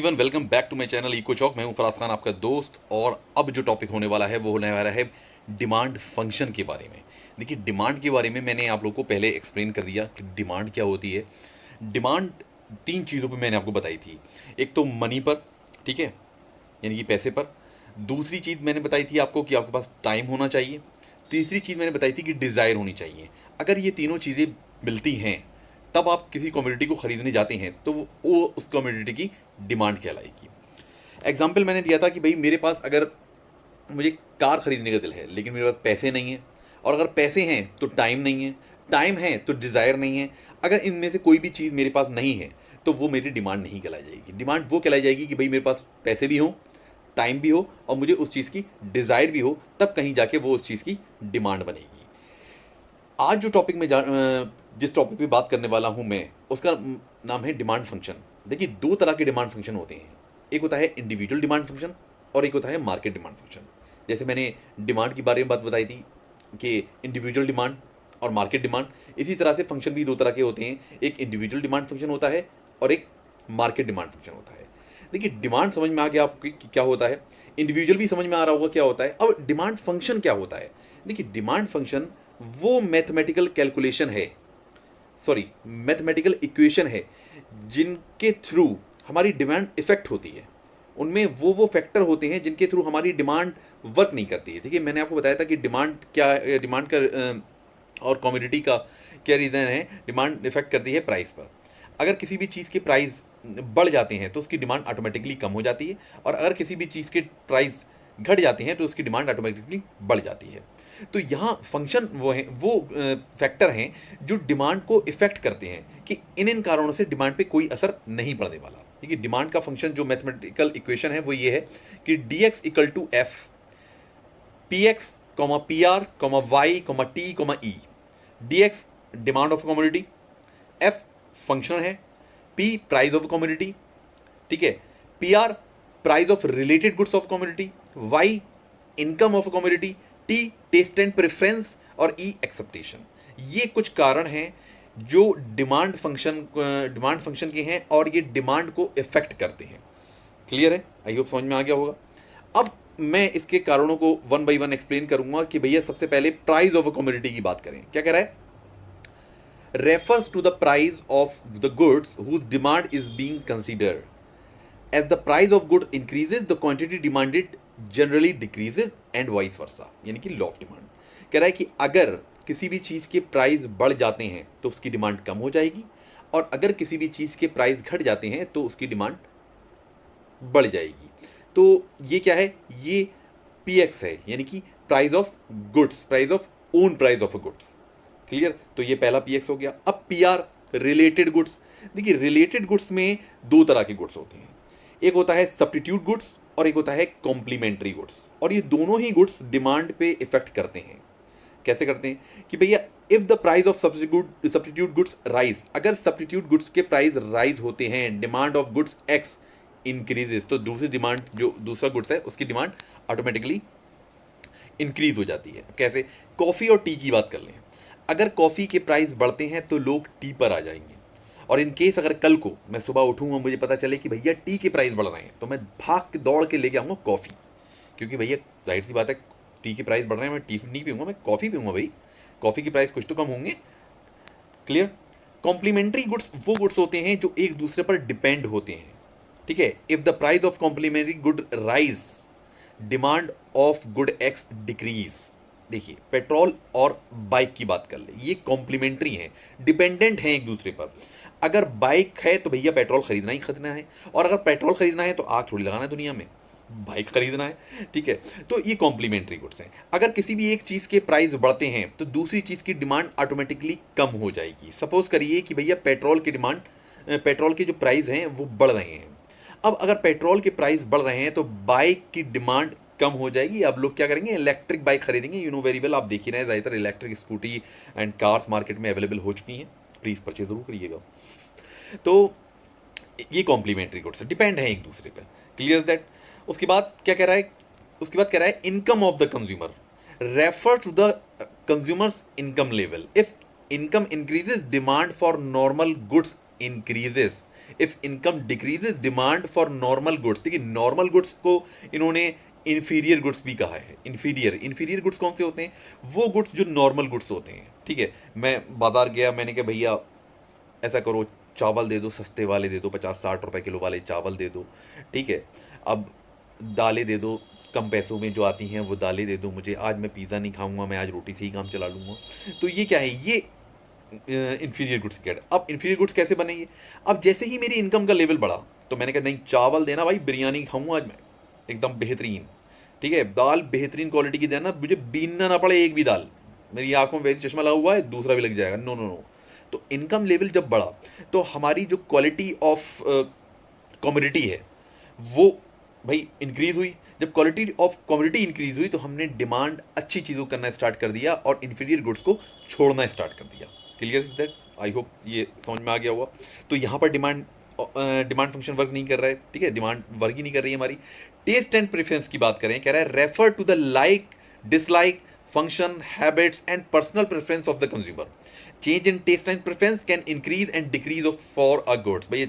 Everyone, welcome back to my channel Eco Chowk. मैं हूं फराज खान, आपका दोस्त। और अब जो टॉपिक होने वाला है वो होने वाला है डिमांड फंक्शन के बारे में। देखिए, डिमांड के बारे में मैंने आप लोगों को पहले एक्सप्लेन कर दिया कि डिमांड क्या होती है। डिमांड तीन चीज़ों पे मैंने आपको बताई थी। एक तो मनी पर, ठीक है, यानी कि पैसे पर। दूसरी चीज़ मैंने बताई थी आपको कि आपके पास टाइम होना चाहिए। तीसरी चीज़ मैंने बताई थी कि डिज़ायर होनी चाहिए। अगर ये तीनों चीज़ें मिलती हैं तब आप किसी कमोडिटी को खरीदने जाते हैं तो वो उस कमोडिटी की डिमांड कहलाएगी। एग्जाम्पल मैंने दिया था कि भाई मेरे पास अगर मुझे कार खरीदने का दिल है लेकिन मेरे पास पैसे नहीं है, और अगर पैसे हैं तो टाइम नहीं है, टाइम है तो डिज़ायर नहीं है। अगर इनमें से कोई भी चीज़ मेरे पास नहीं है तो वो मेरी डिमांड नहीं कहलाई जाएगी। डिमांड वो कहलाई जाएगी कि भाई मेरे पास पैसे भी हों, टाइम भी हो और मुझे उस चीज़ की डिज़ायर भी हो, तब कहीं जाके वो उस चीज़ की डिमांड बनेगी। आज जो टॉपिक में जिस टॉपिक पे बात करने वाला हूं मैं, उसका नाम है डिमांड फंक्शन। देखिए, दो तरह के डिमांड फंक्शन होते हैं। एक होता है इंडिविजुअल डिमांड फंक्शन और एक होता है मार्केट डिमांड फंक्शन। जैसे मैंने डिमांड के बारे में बात बताई थी कि इंडिविजुअल डिमांड और मार्केट डिमांड, इसी तरह से फंक्शन भी दो तरह के होते हैं। एक इंडिविजुअल डिमांड फंक्शन होता है और एक मार्केट डिमांड फंक्शन होता है। देखिए, डिमांड समझ में आ गया आपको कि क्या होता है, इंडिविजुअल भी समझ में आ रहा होगा क्या होता है। अब डिमांड फंक्शन क्या होता है? देखिए, डिमांड फंक्शन वो मैथमेटिकल कैलकुलेशन है, सॉरी मैथमेटिकल इक्वेशन है जिनके थ्रू हमारी डिमांड इफेक्ट होती है। उनमें वो फैक्टर होते हैं जिनके थ्रू हमारी डिमांड वर्क नहीं करती है। देखिए, मैंने आपको बताया था कि डिमांड क्या, डिमांड का और कमोडिटी का क्या रीज़न है। डिमांड इफेक्ट करती है प्राइस पर। अगर किसी भी चीज़ के प्राइस बढ़ जाते हैं तो उसकी डिमांड ऑटोमेटिकली कम हो जाती है, और अगर किसी भी चीज़ के प्राइस घट जाते हैं तो उसकी डिमांड ऑटोमेटिकली बढ़ जाती है। तो यहाँ फंक्शन वो हैं, वो फैक्टर हैं जो डिमांड को इफेक्ट करते हैं कि इन कारणों से डिमांड पे कोई असर नहीं पड़ने वाला। ठीक है, डिमांड का फंक्शन जो मैथमेटिकल इक्वेशन है वो ये है कि D X equal to F P X comma P R comma Y comma T comma E. D X demand of commodity, F function है, पी प्राइस ऑफ कमोडिटी, ठीक है, P R price of related goods of commodity, Y income of commodity, T taste and preference और E acceptation. ये कुछ कारण हैं जो demand function के हैं और ये डिमांड को इफेक्ट करते हैं। क्लियर है? आई होप समझ में आ गया होगा। अब मैं इसके कारणों को वन बाय वन एक्सप्लेन करूंगा कि भैया सबसे पहले प्राइस ऑफ अ कमोडिटी की बात करें। क्या कह रहा है? refers to the price of the goods whose demand is being considered. As the price of good increases, the quantity demanded generally decreases and vice versa, यानी कि लॉ ऑफ डिमांड। कह रहा है कि अगर किसी भी चीज़ के प्राइस बढ़ जाते हैं तो उसकी डिमांड कम हो जाएगी, और अगर किसी भी चीज़ के प्राइस घट जाते हैं तो उसकी डिमांड बढ़ जाएगी। तो ये क्या है? ये पी एक्स है, यानी कि price of goods, price of own price of goods. Clear? तो ये पहला पी एक्स हो गया। अब पी आर रिलेटेड गुड्स। देखिए, रिलेटेड गुड्स में दो तरह के गुड्स होते हैं। एक होता है सब्स्टिट्यूट गुड्स और एक होता है कॉम्प्लीमेंट्री गुड्स, और ये दोनों ही गुड्स डिमांड पे इफेक्ट करते हैं। कैसे करते हैं? कि भैया if the price of substitute goods rise, अगर सब्स्टिट्यूट गुड्स के प्राइस राइज होते हैं, demand of goods x increases, तो दूसरी डिमांड, जो दूसरा गुड्स है उसकी डिमांड ऑटोमेटिकली इंक्रीज हो जाती है। कैसे? कॉफ़ी और टी की बात कर लें। अगर कॉफ़ी के प्राइस बढ़ते हैं तो लोग टी पर आ जाएंगे, और इन केस अगर कल को मैं सुबह उठूँगा, मुझे पता चले कि भैया टी के प्राइस बढ़ रहे हैं, तो मैं भाग के दौड़ के लेके आऊँगा कॉफ़ी, क्योंकि भैया जाहिर सी बात है टी के प्राइस बढ़ रहे हैं, मैं टी नहीं पीऊँगा, मैं कॉफ़ी पीऊँगा। भाई कॉफ़ी के प्राइस कुछ तो कम होंगे। क्लियर? कॉम्प्लीमेंट्री गुड्स वो गुड्स होते हैं जो एक दूसरे पर डिपेंड होते हैं। ठीक है, if the price of complementary good rise, demand of good X decrease. देखिए, पेट्रोल और बाइक की बात कर ले, ये कॉम्प्लीमेंट्री हैं, डिपेंडेंट हैं एक दूसरे पर। अगर बाइक है तो भैया पेट्रोल खरीदना ही खरीदना है, और अगर पेट्रोल खरीदना है तो आग थोड़ी लगाना है दुनिया में, बाइक खरीदना है। ठीक है, तो ये कॉम्प्लीमेंट्री गुड्स हैं। अगर किसी भी एक चीज़ के प्राइस बढ़ते हैं तो दूसरी चीज़ की डिमांड ऑटोमेटिकली कम हो जाएगी। सपोज करिए कि भैया पेट्रोल की डिमांड, पेट्रोल के जो प्राइस हैं वो बढ़ रहे हैं। अब अगर पेट्रोल के प्राइस बढ़ रहे हैं तो बाइक की डिमांड कम हो जाएगी। अब लोग क्या करेंगे? इलेक्ट्रिक बाइक खरीदेंगे। यू नो वेरी वेल, आप देख ही रहे हैं ज़्यादातर electric scooty and cars market में अवेलेबल हो चुकी हैं। प्लीज़ परचेज जरूर करिएगा। तो ये कॉम्प्लीमेंट्री गुड्स डिपेंड है एक दूसरे पर। Clear that? उसके बाद क्या कह रहा है? उसके बाद कह रहा है income of the consumer refer to the consumer's income level. If income increases, demand for normal goods increases. If income decreases demand for normal goods. देखिए नॉर्मल गुड्स को इन्होंने इन्फीरियर गुड्स भी कहा है। इन्फीरियर गुड्स कौन से होते हैं? वो गुड्स जो नॉर्मल गुड्स होते हैं, ठीक है। मैं बाजार गया, मैंने कहा भैया ऐसा करो, चावल दे दो, सस्ते वाले दे दो, 50-60 रुपए किलो वाले चावल दे दो, ठीक है। अब दालें दे दो, कम पैसों में जो आती हैं वो दालें दे दो मुझे, आज मैं पिज़्ज़ा नहीं खाऊंगा, मैं आज रोटी से ही काम चला लूँगा। तो ये क्या है? ये इन्फीरियर गुड्स क्या है। अब इन्फीरियर गुड्स कैसे बनेंगे? अब जैसे ही मेरी इनकम का लेवल बढ़ा तो मैंने कहा नहीं, चावल देना भाई, बिरयानी खाऊंगा आज मैं एकदम बेहतरीन, ठीक है। दाल बेहतरीन क्वालिटी की देना, मुझे बीनना ना पड़े एक भी दाल। मेरी आंखों में वैसे चश्मा लगा हुआ है, दूसरा भी लग जाएगा, नो नो नो। तो इनकम लेवल जब बढ़ा तो हमारी जो क्वालिटी ऑफ कमोडिटी है वो भाई इंक्रीज हुई। जब क्वालिटी ऑफ कमोडिटी इंक्रीज हुई तो हमने डिमांड अच्छी चीज़ों करना स्टार्ट कर दिया और इन्फीरियर गुड्स को छोड़ना स्टार्ट कर दिया। Clear that? आई होप ये समझ में आ गया होगा। तो यहाँ पर डिमांड फंक्शन वर्क नहीं कर रहा है, ठीक है, डिमांड वर्क ही नहीं कर रही है हमारी। टेस्ट एंड प्रेफरेंस की बात करें, कह रहा है refer to the like dislike function habits and personal preference of the consumer. Change in taste and preference can increase and decrease of for a goods. भाई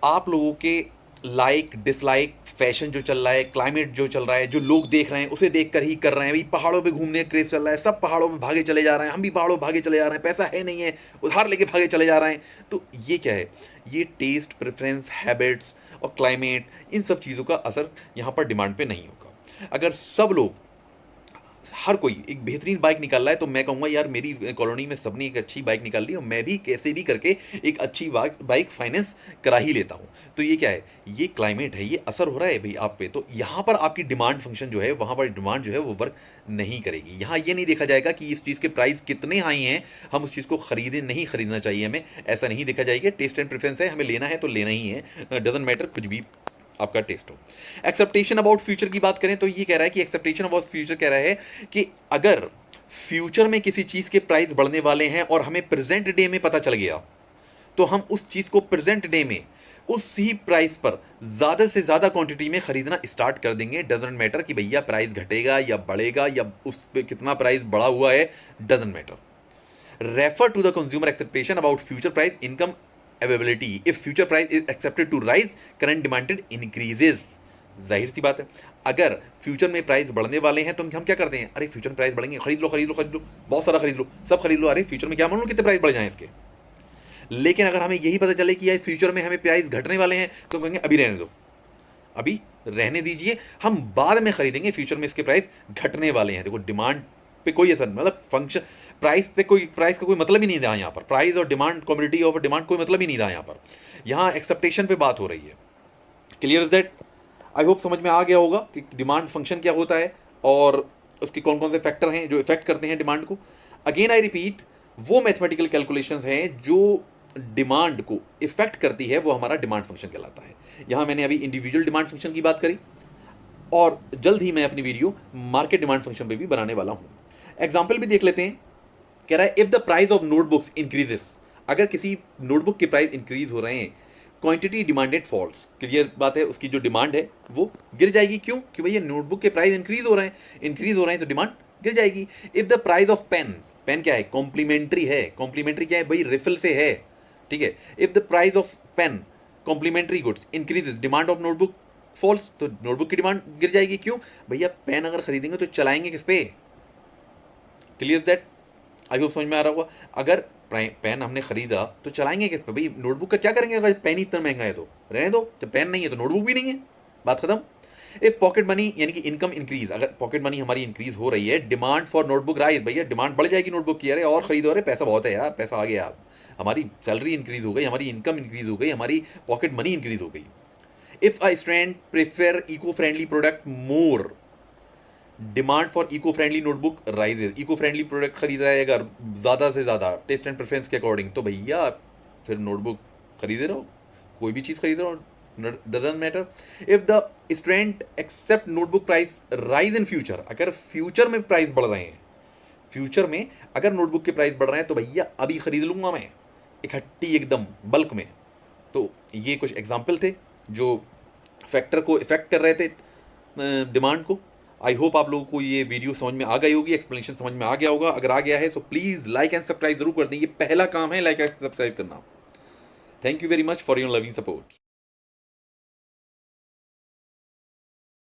आप लोगों के लाइक डिसलाइक, फैशन जो चल रहा है, क्लाइमेट जो चल रहा है, जो लोग देख रहे हैं उसे देख कर ही कर रहे हैं। भाई पहाड़ों पे घूमने का क्रेज चल रहा है, सब पहाड़ों पे भागे चले जा रहे हैं, हम भी पहाड़ों भागे चले जा रहे हैं, पैसा है नहीं है, उधार लेके भागे चले जा रहे हैं। तो ये क्या है? ये टेस्ट, प्रेफरेंस, हैबिट्स और क्लाइमेट, इन सब चीज़ों का असर यहाँ पर डिमांड पे नहीं होगा। अगर सब लोग, हर कोई एक बेहतरीन बाइक निकाल रहा है तो मैं कहूँगा यार मेरी कॉलोनी में सबने एक अच्छी बाइक निकाल ली और मैं भी कैसे भी करके एक अच्छी बाइक फाइनेंस करा ही लेता हूँ। तो ये क्या है? ये क्लाइमेट है, ये असर हो रहा है भाई आप पे। तो यहाँ पर आपकी डिमांड फंक्शन जो है, वहाँ पर डिमांड जो है वो वर्क नहीं करेगी। यहाँ ये नहीं देखा जाएगा कि इस चीज़ के प्राइस कितने हाई हैं, हम उस चीज़ को खरीदें, नहीं खरीदना चाहिए हमें, ऐसा नहीं देखा जाएगा। टेस्ट एंड प्रेफरेंस है, हमें लेना है तो लेना ही है, डजंट मैटर कुछ भी आपका टेस्ट हो। एक्सेप्टेशन अबाउट फ्यूचर की बात करें तो ये कह रहा है कि एक्सेप्टेशन अबाउट फ्यूचर कह रहा है कि अगर फ्यूचर में किसी चीज़ के प्राइस बढ़ने वाले हैं और हमें प्रेजेंट डे में पता चल गया तो हम उस चीज़ को प्रेजेंट डे में उसी प्राइस पर ज़्यादा से ज़्यादा क्वांटिटी में खरीदना स्टार्ट कर देंगे। डजंट मैटर कि भैया प्राइस घटेगा या बढ़ेगा या उस पर कितना प्राइस बढ़ा हुआ है, doesn't matter. Refer to the consumer expectation about future price income availability. If future price is expected to rise, current demanded increases. जाहिर सी बात है, अगर फ्यूचर में प्राइस बढ़ने वाले हैं तो हम क्या करते हैं? अरे फ्यूचर में प्राइस बढ़ेंगे, खरीद लो खरीद लो खरीद लो, बहुत सारा खरीद लो, सब खरीद लो। अरे फ्यूचर में क्या मालूम कितने प्राइस बढ़ जाएं इसके। लेकिन अगर हमें यही पता चले कि यार फ्यूचर में हमें प्राइस घटने वाले हैं तो कहेंगे अभी रहने दो, अभी रहने दीजिए, हम बाद में खरीदेंगे, फ्यूचर में इसके प्राइस घटने वाले हैं। देखो डिमांड पे कोई असर, मतलब फंक्शन प्राइस का कोई मतलब ही नहीं रहा यहाँ पर। प्राइस और डिमांड, कमोडिटी ऑफ डिमांड कोई मतलब ही नहीं रहा यहाँ पर। यहाँ एक्सेप्टेशन पे बात हो रही है। Clear is that? I hope समझ में आ गया होगा कि डिमांड फंक्शन क्या होता है और उसके कौन कौन से फैक्टर हैं जो इफेक्ट करते हैं डिमांड को। अगेन आई रिपीट, वो मैथमेटिकल कैलकुलेशंस हैं जो डिमांड को इफेक्ट करती है, वो हमारा डिमांड फंक्शन कहलाता है। यहाँ मैंने अभी इंडिविजुअल डिमांड फंक्शन की बात करी और जल्द ही मैं अपनी वीडियो मार्केट डिमांड फंक्शन पे भी बनाने वाला हूँ। एग्जाम्पल भी देख लेते हैं। कह रहा है if the price of notebooks increases, अगर किसी नोटबुक के प्राइस इंक्रीज हो रहे हैं, क्वांटिटी डिमांडेड फॉल्स। क्लियर बात है, उसकी जो डिमांड है वो गिर जाएगी। क्यों? कि भैया नोटबुक के प्राइस इंक्रीज हो रहे हैं तो डिमांड गिर जाएगी। If the price of pen, pen क्या है? कॉम्प्लीमेंट्री है। कॉम्प्लीमेंट्री क्या है भाई? रिफिल से है, ठीक है। If the price of pen complementary goods increases, demand of notebook falls, तो नोटबुक की डिमांड गिर जाएगी। क्यों? भैया पेन अगर खरीदेंगे तो चलाएंगे किस पे? Clear that? आई होप समझ में आ रहा होगा। अगर पेन हमने खरीदा तो चलाएंगे किस पे? भाई नोटबुक का क्या करेंगे? अगर पेन ही इतना महंगा है तो रहने दो, जब पेन नहीं है तो नोटबुक भी नहीं है, बात खत्म। इफ पॉकेट मनी यानी कि इनकम इंक्रीज, अगर पॉकेट मनी हमारी इंक्रीज हो रही है, डिमांड फॉर नोटबुक राइज, भैया डिमांड बढ़ जाएगी नोटबुक की। अरे और खरीदो, अरे पैसा बहुत है यार, पैसा आ गया, हमारी सैलरी इंक्रीज हो गई, हमारी इनकम इंक्रीज हो गई, हमारी पॉकेट मनी इंक्रीज हो गई। If a student prefer eco friendly product more, demand for eco friendly notebook rises. Eco friendly product खरीद रहा है अगर ज़्यादा से ज़्यादा टेस्ट एंड प्रेफरेंस के अकॉर्डिंग, तो भैया फिर नोटबुक खरीदे रहो, कोई भी चीज़ खरीद रहो, doesn't matter. If the student accept notebook price rise in future, अगर फ्यूचर में प्राइस बढ़ रहे हैं, फ्यूचर में अगर नोटबुक के प्राइस बढ़ रहे हैं तो भैया अभी खरीद लूंगा मैं इकट्ठी एकदम बल्क में। तो ये कुछ एग्जाम्पल थे जो फैक्टर को इफेक्ट कर रहे थे डिमांड को। आई होप आप लोगों को ये वीडियो समझ में आ गई होगी, एक्सप्लेनेशन समझ में आ गया होगा। अगर आ गया है तो प्लीज़ लाइक एंड सब्सक्राइब जरूर कर दें, ये पहला काम है लाइक एंड सब्सक्राइब करना। Thank you very much for your loving support.